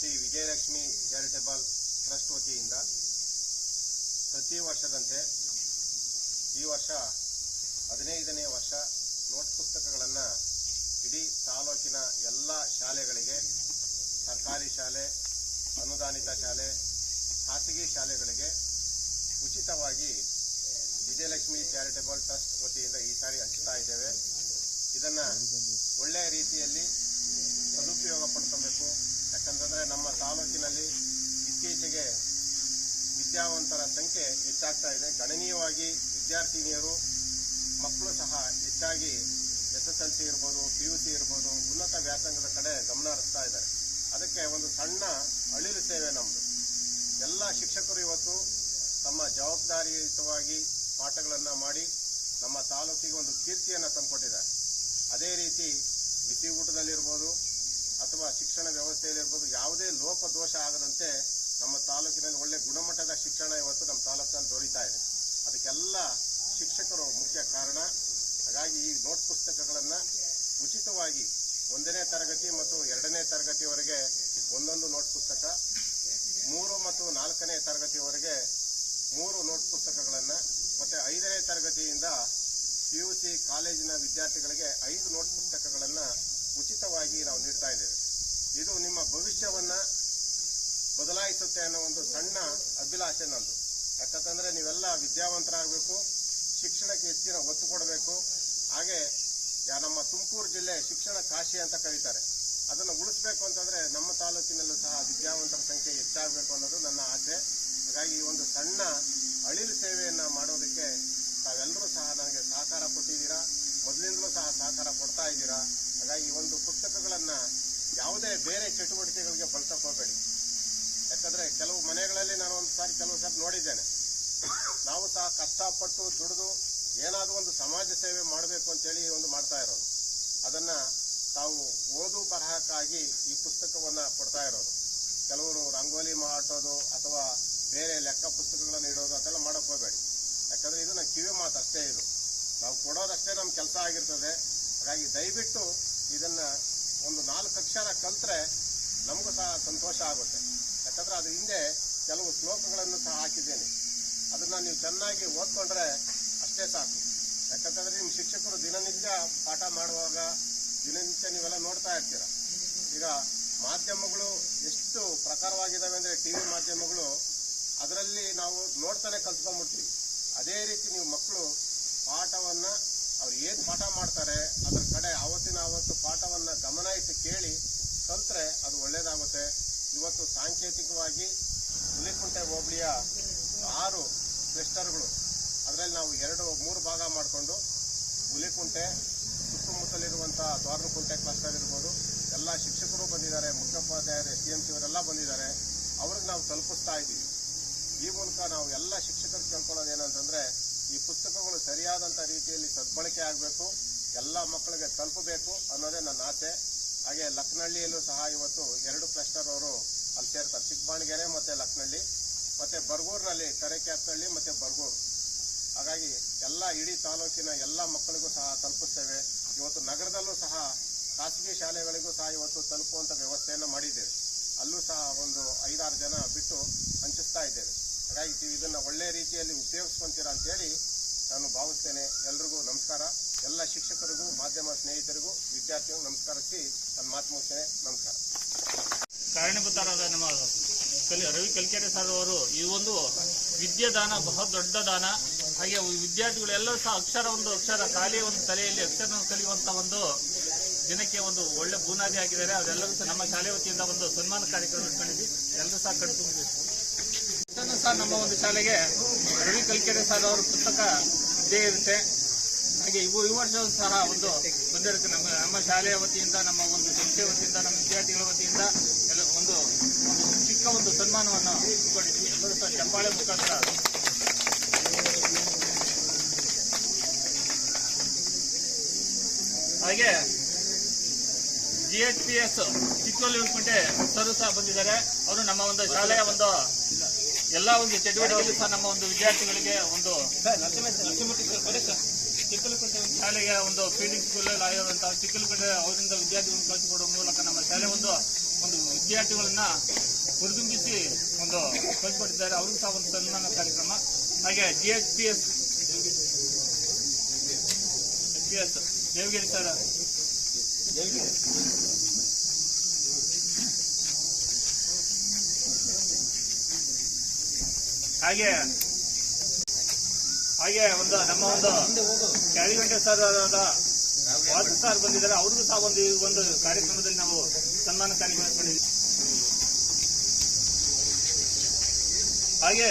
Shri Vijayalakshmi charitable trust ವತಿಯಿಂದ ಪ್ರತಿ ವರ್ಷದಂತೆ ಈ ವರ್ಷ 15ನೇ ವರ್ಷ ನೋಟ್ ಪುಸ್ತಕಗಳನ್ನು ಇಡೀ ತಾಲೂಕಿನ ಎಲ್ಲ ಶಾಲೆಗಳಿಗೆ, ಸರ್ಕಾರಿ ಶಾಲೆ, ಅನುದಾನಿತ ಶಾಲೆ, ಖಾಸಗಿ ಶಾಲೆಗಳಿಗೆ ಉಚಿತವಾಗಿ ವಿಜಯಲಕ್ಷ್ಮಿ ಚಾರಿಟೇಬಲ್ ಟ್ರಸ್ಟ್ ವತಿಯಿಂದ ಈ ಸಾರಿ ಹಂಚ್ತಾ ಇದ್ದೇವೆ. ಇದನ್ನು ಒಳ್ಳೆಯ ರೀತಿಯಲ್ಲಿ ಸದುಪಯೋಗ ಪಡ್ಕೊಬೇಕು. ಯಾಕಂತಂದರೆ ನಮ್ಮ ತಾಲೂಕಿನಲ್ಲಿ ಇತ್ತೀಚೆಗೆ ವಿದ್ಯಾವಂತರ ಸಂಖ್ಯೆ ಹೆಚ್ಚಾಗ್ತಾ ಇದೆ. ಗಣನೀಯವಾಗಿ ವಿದ್ಯಾರ್ಥಿನಿಯರು, ಮಕ್ಕಳು ಸಹ ಹೆಚ್ಚಾಗಿ SSLC ಇರ್ಬೋದು, PUC ಇರ್ಬೋದು, ಉನ್ನತ ವ್ಯಾಸಂಗದ ಕಡೆ ಗಮನ ಹರಿಸ್ತಾ ಇದ್ದಾರೆ. ಅದಕ್ಕೆ ಒಂದು ಸಣ್ಣ ಅಳಿಲು ಸೇವೆ ನಮ್ಮದು. ಎಲ್ಲ ಶಿಕ್ಷಕರು ಇವತ್ತು ತಮ್ಮ ಜವಾಬ್ದಾರಿಯುತವಾಗಿ ಪಾಠಗಳನ್ನು ಮಾಡಿ ನಮ್ಮ ತಾಲೂಕಿಗೆ ಒಂದು ಕೀರ್ತಿಯನ್ನು ತಂದುಕೊಟ್ಟಿದ್ದಾರೆ. ಅದೇ ರೀತಿ ಬಿಸಿ ಊಟದಲ್ಲಿರ್ಬೋದು ಅಥವಾ ಶಿಕ್ಷಣ ವ್ಯವಸ್ಥೆಯಲ್ಲಿರ್ಬೋದು ಯಾವುದೇ ಲೋಪದೋಷ ಆಗದಂತೆ ನಮ್ಮ ತಾಲೂಕಿನಲ್ಲಿ ಒಳ್ಳೆ ಗುಣಮಟ್ಟದ ಶಿಕ್ಷಣ ಇವತ್ತು ನಮ್ಮ ತಾಲೂಕಿನಲ್ಲಿ ದೊರೀತಾ ಇದೆ. ಅದಕ್ಕೆಲ್ಲ ಶಿಕ್ಷಕರು ಮುಖ್ಯ ಕಾರಣ. ಹಾಗಾಗಿ ಈ ನೋಟ್ ಪುಸ್ತಕಗಳನ್ನು ಉಚಿತವಾಗಿ 1ನೇ ತರಗತಿ ಮತ್ತು 2ನೇ ತರಗತಿಯವರೆಗೆ ಒಂದೊಂದು ನೋಟ್ ಪುಸ್ತಕ, 3 ಮತ್ತು 4ನೇ ತರಗತಿಯವರೆಗೆ 3 ನೋಟ್ ಪುಸ್ತಕಗಳನ್ನು, ಮತ್ತು 5ನೇ ತರಗತಿಯಿಂದ PUC ಕಾಲೇಜಿನ ವಿದ್ಯಾರ್ಥಿಗಳಿಗೆ 5 ನೋಟ್ ಪುಸ್ತಕಗಳನ್ನು ಉಚಿತವಾಗಿ ನಾವು ನೀಡ್ತಾ ಇದ್ದೇವೆ. ಇದು ನಿಮ್ಮ ಭವಿಷ್ಯವನ್ನು ಬದಲಾಯಿಸುತ್ತೆ ಅನ್ನೋ ಒಂದು ಸಣ್ಣ ಅಭಿಲಾಷೆ ನಂದು. ಯಾಕಂತಂದರೆ ನೀವೆಲ್ಲ ವಿದ್ಯಾವಂತರಾಗಬೇಕು, ಶಿಕ್ಷಣಕ್ಕೆ ಹೆಚ್ಚಿನ ಒತ್ತು ಕೊಡಬೇಕು. ಹಾಗೆ ನಮ್ಮ ತುಮಕೂರು ಜಿಲ್ಲೆ ಶಿಕ್ಷಣ ಕಾಶಿ ಅಂತ ಕರೀತಾರೆ. ಅದನ್ನು ಉಳಿಸಬೇಕು ಅಂತಂದರೆ ನಮ್ಮ ತಾಲೂಕಿನಲ್ಲೂ ಸಹ ವಿದ್ಯಾವಂತರ ಸಂಖ್ಯೆ ಹೆಚ್ಚಾಗಬೇಕು ಅನ್ನೋದು ನನ್ನ ಆಸೆ. ಹಾಗಾಗಿ ಈ ಒಂದು ಸಣ್ಣ ಅಳಿಲು ಸೇವೆಯನ್ನು ಮಾಡೋದಕ್ಕೆ ತಾವೆಲ್ಲರೂ ಸಹ ನನಗೆ ಸಹಕಾರ ಕೊಟ್ಟಿದ್ದೀರಾ, ಮೊದಲಿಂದಲೂ ಸಹ ಸಹಕಾರ ಕೊಡ್ತಾ ಇದ್ದೀರಾ. ಹಾಗಾಗಿ ಈ ಒಂದು ಪುಸ್ತಕಗಳನ್ನು ಯಾವುದೇ ಬೇರೆ ಚಟುವಟಿಕೆಗಳಿಗೆ ಬಳಸಕ್ಕೆ ಹೋಗಬೇಡಿ. ಯಾಕಂದರೆ ಕೆಲವು ಮನೆಗಳಲ್ಲಿ ನಾನು ಕೆಲವು ಸಾರಿ ನೋಡಿದ್ದೇನೆ. ನಾವು ಸಹ ಕಷ್ಟಪಟ್ಟು ದುಡಿದು ಏನಾದರೂ ಒಂದು ಸಮಾಜ ಸೇವೆ ಮಾಡಬೇಕು ಅಂತೇಳಿ ಒಂದು ಮಾಡ್ತಾ ಇರೋದು. ಅದನ್ನು ತಾವು ಓದು ಬರಹಕ್ಕಾಗಿ ಈ ಪುಸ್ತಕವನ್ನು ಕೊಡ್ತಾ ಇರೋದು. ಕೆಲವರು ರಂಗೋಲಿ ಮಾಡೋದು ಅಥವಾ ಬೇರೆ ಲೆಕ್ಕ ಪುಸ್ತಕಗಳನ್ನು ಇಡೋದು ಅದೆಲ್ಲ ಮಾಡೋಕ್ಕೆ ಹೋಗಬೇಡಿ. ಯಾಕಂದರೆ ಇದು ನನ್ನ ಕಿವಿ ಮಾತು ಅಷ್ಟೇ. ಇದು ನಾವು ಕೊಡೋದಷ್ಟೇ ನಮ್ಮ ಕೆಲಸ ಆಗಿರ್ತದೆ. ಹಾಗಾಗಿ ದಯವಿಟ್ಟು ಇದನ್ನು ಒಂದು 4 ಅಕ್ಷರ ಕಲಿತ್ರೆ ನಮಗೂ ಸಹ ಸಂತೋಷ ಆಗುತ್ತೆ. ಯಾಕಂದರೆ ಅದು ಹಿಂದೆ ಕೆಲವು ಶ್ಲೋಕಗಳನ್ನು ಸಹ ಹಾಕಿದ್ದೇನೆ. ಅದನ್ನು ನೀವು ಚೆನ್ನಾಗಿ ಓದ್ಕೊಂಡ್ರೆ ಅಷ್ಟೇ ಸಾಕು. ಯಾಕಂತಂದರೆ ನಿಮ್ಮ ಶಿಕ್ಷಕರು ದಿನನಿತ್ಯ ಪಾಠ ಮಾಡುವಾಗ ದಿನನಿತ್ಯ ನೀವೆಲ್ಲ ನೋಡ್ತಾ ಇರ್ತೀರ. ಈಗ ಮಾಧ್ಯಮಗಳು ಎಷ್ಟು ಪ್ರಕಾರವಾಗಿದ್ದಾವೆ ಅಂದರೆ TV ಮಾಧ್ಯಮಗಳು, ಅದರಲ್ಲಿ ನಾವು ನೋಡ್ತಾನೆ ಕಲ್ತ್ಕೊಂಡ್ಬಿಡ್ತೀವಿ. ಅದೇ ರೀತಿ ನೀವು ಮಕ್ಕಳು ಪಾಠವನ್ನು ಅವ್ರು ಏನು ಪಾಠ ಮಾಡ್ತಾರೆ ಅದರ ಕಡೆ ಆವತ್ತು ಪಾಠವನ್ನು ಗಮನ ಇಟ್ಟು ಕೇಳಿ ಕಲ್ತ್ರೆ ಅದು ಒಳ್ಳೆಯದಾಗುತ್ತೆ. ಇವತ್ತು ಸಾಂಕೇತಿಕವಾಗಿ ಹುಲಿಕುಂಟೆ ಹೋಬಳಿಯ 6 ಕ್ಲಸ್ಟರ್ಗಳು, ಅದರಲ್ಲಿ ನಾವು 2-3 ಭಾಗ ಮಾಡಿಕೊಂಡು ಹುಲಿಕುಂಟೆ ಸುತ್ತಮುತ್ತಲಿರುವಂಥ ದ್ವಾರಕುಂಟೆ ಕ್ಲಸ್ಟರ್ ಇರ್ಬೋದು, ಎಲ್ಲ ಶಿಕ್ಷಕರು ಬಂದಿದ್ದಾರೆ, ಮುಖ್ಯೋಪಾಧ್ಯಾಯರು, SDMC ಅವರೆಲ್ಲ ಬಂದಿದ್ದಾರೆ. ಅವ್ರಿಗೆ ನಾವು ತಲುಪಿಸ್ತಾ ಇದ್ದೀವಿ. ಈ ಮೂಲಕ ನಾವು ಎಲ್ಲ ಶಿಕ್ಷಕರು ಕೇಳ್ಕೊಳ್ಳೋದು ಏನಂತಂದರೆ ಈ ಪುಸ್ತಕಗಳು ಸರಿಯಾದಂಥ ರೀತಿಯಲ್ಲಿ ಸದ್ಬಳಕೆ ಆಗಬೇಕು, ಎಲ್ಲ ಮಕ್ಕಳಿಗೆ ತಲುಪಬೇಕು ಅನ್ನೋದೇ ನನ್ನ ಆಸೆ. ಹಾಗೆ ಲಕ್ನಹಳ್ಳಿಯಲ್ಲೂ ಸಹ ಇವತ್ತು 2 ಕ್ಲಸ್ಟರ್ ಅವರು ಅಲ್ಲಿ ಸೇರ್ತಾರೆ. ಚಿಕ್ಕಬಾಣಗೆರೆ ಮತ್ತು ಲಕ್ನಹಳ್ಳಿ, ಮತ್ತು ಬರ್ಗೂರಿನಲ್ಲಿ ಕರೆಕ್ಯಾತ್ನಹಳ್ಳಿ ಮತ್ತು ಬರ್ಗೂರು. ಹಾಗಾಗಿ ಎಲ್ಲ ಇಡೀ ತಾಲೂಕಿನ ಎಲ್ಲ ಮಕ್ಕಳಿಗೂ ಸಹ ತಲುಪಿಸ್ತೇವೆ. ಇವತ್ತು ನಗರದಲ್ಲೂ ಸಹ ಖಾಸಗಿ ಶಾಲೆಗಳಿಗೂ ಸಹ ಇವತ್ತು ತಲುಪುವಂಥ ವ್ಯವಸ್ಥೆಯನ್ನು ಮಾಡಿದ್ದೇವೆ. ಅಲ್ಲೂ ಸಹ ಒಂದು 5-6 ಜನ ಬಿಟ್ಟು ಹಂಚಿಸ್ತಾ ಇದ್ದೇವೆ. ಹಾಗಾಗಿ ಇದನ್ನು ಒಳ್ಳೆಯ ರೀತಿಯಲ್ಲಿ ಉಪಯೋಗಿಸ್ಕೊಂತೀರಾ ಅಂತೇಳಿ ನಾನು ಭಾವಿಸ್ತೇನೆ. ಎಲ್ರಿಗೂ ನಮಸ್ಕಾರ. ಎಲ್ಲ ಶಿಕ್ಷಕರಿಗೂ, ಮಾಧ್ಯಮ ಸ್ನೇಹಿತರಿಗೂ, ವಿದ್ಯಾರ್ಥಿಗಳಿಗೂ ನಮಸ್ಕರಿಸಿ ನನ್ನ ಮಾತು ಮುಗಿಸ್ತೇನೆ. ನಮಸ್ಕಾರ. ಕಾರಣೀಭೂತರಾದ ನಮ್ಮ ರವಿ ಕಲ್ಕೆರೆ ಸರ್ ಅವರು ಈ ಒಂದು ವಿದ್ಯಾದಾನ ಬಹಳ ದೊಡ್ಡ ದಾನ. ಹಾಗೆ ವಿದ್ಯಾರ್ಥಿಗಳೆಲ್ಲರೂ ಸಹ ಅಕ್ಷರ ಖಾಲಿ ಒಂದು ತಲೆಯಲ್ಲಿ ಅಕ್ಷರ ಕಲಿಯುವಂತ ಒಂದು ದಿನಕ್ಕೆ ಒಂದು ಒಳ್ಳೆ ಬುನಾದಿ ಆಗಿದ್ದಾರೆ. ಅವರೆಲ್ಲರೂ ಸಹ ನಮ್ಮ ಶಾಲೆ ವತಿಯಿಂದ ಒಂದು ಸನ್ಮಾನ ಕಾರ್ಯಕ್ರಮ ಇಟ್ಕೊಂಡಿದ್ವಿ. ಎಲ್ಲರೂ ಸಹ ಕಣ್ತುಂಬಿದ್ವಿ. ಸಹ ನಮ್ಮ ಒಂದು ಶಾಲೆಗೆ ರವಿ ಕಲ್ಕೆರೆ ಸರ್ ಅವರ ಪುಸ್ತಕ ಇದ್ದೇ ಇರುತ್ತೆ. ಹಾಗೆ ಈ ವರ್ಷ ಸಹ ಒಂದು ಬಂದಿರುತ್ತೆ. ನಮ್ಮ ಶಾಲೆಯ ವತಿಯಿಂದ, ನಮ್ಮ ಒಂದು ಸಂಸ್ಥೆ ವತಿಯಿಂದ, ನಮ್ಮ ವಿದ್ಯಾರ್ಥಿಗಳ ವತಿಯಿಂದ ಎಲ್ಲ ಒಂದು ಚಿಕ್ಕ ಒಂದು ಸನ್ಮಾನವನ್ನು ಇಟ್ಕೊಂಡಿದ್ವಿ. ಎಲ್ಲರೂ ಸಹ ಚಪ್ಪಾಳೆ ಮುಖಾಂತರ ಹಾಗೆ GHPS ಚಿಕ್ಕಲುಕುಂಟೆ ಸರ್ ಸಹ ಬಂದಿದ್ದಾರೆ. ಅವರು ನಮ್ಮ ಒಂದು ಶಾಲೆಯ ಒಂದು ಎಲ್ಲ ಒಂದು ಚಟುವಟಿಕೆಗಳು ಸಹ ನಮ್ಮ ಒಂದು ವಿದ್ಯಾರ್ಥಿಗಳಿಗೆ ಒಂದು ಚಿಕ್ಕಲುಕುಂಟೆ ಶಾಲೆಯ ಒಂದು ಫೀಲ್ಡಿಂಗ್ ಸ್ಕೂಲ್ ಆಗಿರುವಂತಹ ಚಿಕ್ಕಲುಕುಂಟೆ ಅವರಿಂದ ವಿದ್ಯಾರ್ಥಿಗಳನ್ನು ಕಳಿಸಿಕೊಡುವ ಮೂಲಕ ನಮ್ಮ ಶಾಲೆ ಒಂದು ವಿದ್ಯಾರ್ಥಿಗಳನ್ನ ಹುರಿದುಂಬಿಸಿ ಒಂದು ಕಳಿಸ್ಕೊಟ್ಟಿದ್ದಾರೆ. ಅವ್ರಿಗೂ ಸಹ ಒಂದು ಸನ್ಮಾನ ಕಾರ್ಯಕ್ರಮ. ಹಾಗೆ GHPS ದೇವಗಿರಿ ಸರ್ ಹಾಗೆ ಒಂದು ನಮ್ಮ ಒಂದು ಕ್ಯಾರಿಗಂಟೆ ಸರ್ ವಾಸು ಸರ್ ಬಂದಿದ್ದಾರೆ. ಅವ್ರಿಗೂ ಸಹ ಒಂದು ಕಾರ್ಯಕ್ರಮದಲ್ಲಿ ನಾವು ಸನ್ಮಾನ ಕಾರ್ಯಕ್ರಮ ಮಾಡಿದ್ದೀವಿ. ಹಾಗೆ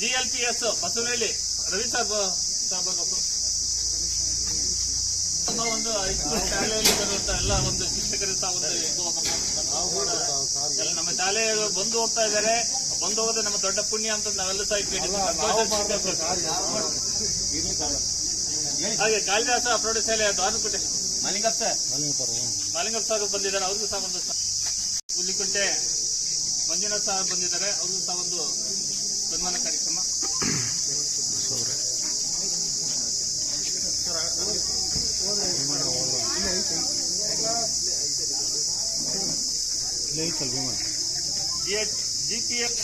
GLPS ಬಸವನಹಳ್ಳಿ ರವಿ ಸರ್ ಬರಬೇಕು. ನಮ್ಮ ಒಂದು ಹೈಸ್ಕೂಲ್ ಶಾಲೆಯಲ್ಲಿ ಬರುವಂತ ಎಲ್ಲ ಒಂದು ಶಿಕ್ಷಕರು ಸಹ ಒಂದು ಎಲ್ಲ ನಮ್ಮ ಶಾಲೆಗೆ ಬಂದು ಹೋಗ್ತಾ ಇದ್ದಾರೆ. ಬಂದು ಹೋಗೋದು ನಮ್ಮ ದೊಡ್ಡ ಪುಣ್ಯ ಅಂತ ನಾವೆಲ್ಲ ಸಹ ಹಾಗೆ ಕಾಳಿದಾಸ ಪ್ರೌಢಶಾಲೆ ದಾನಕುಂಟೆ ಮಾಲಿಂಗಪ್ಪ ಸರ್ ಬಂದಿದ್ದಾರೆ. ಅವ್ರಿಗೂ ಸಹ ಒಂದು ಹುಲಿಕುಂಟೆ ಮಂಜುನಾಥ್ ಸಹ ಬಂದಿದ್ದಾರೆ. ಅವ್ರಿಗೂ ಸಹ ಒಂದು ಸನ್ಮಾನ ಕಾರ್ಯಕ್ರಮ. GPS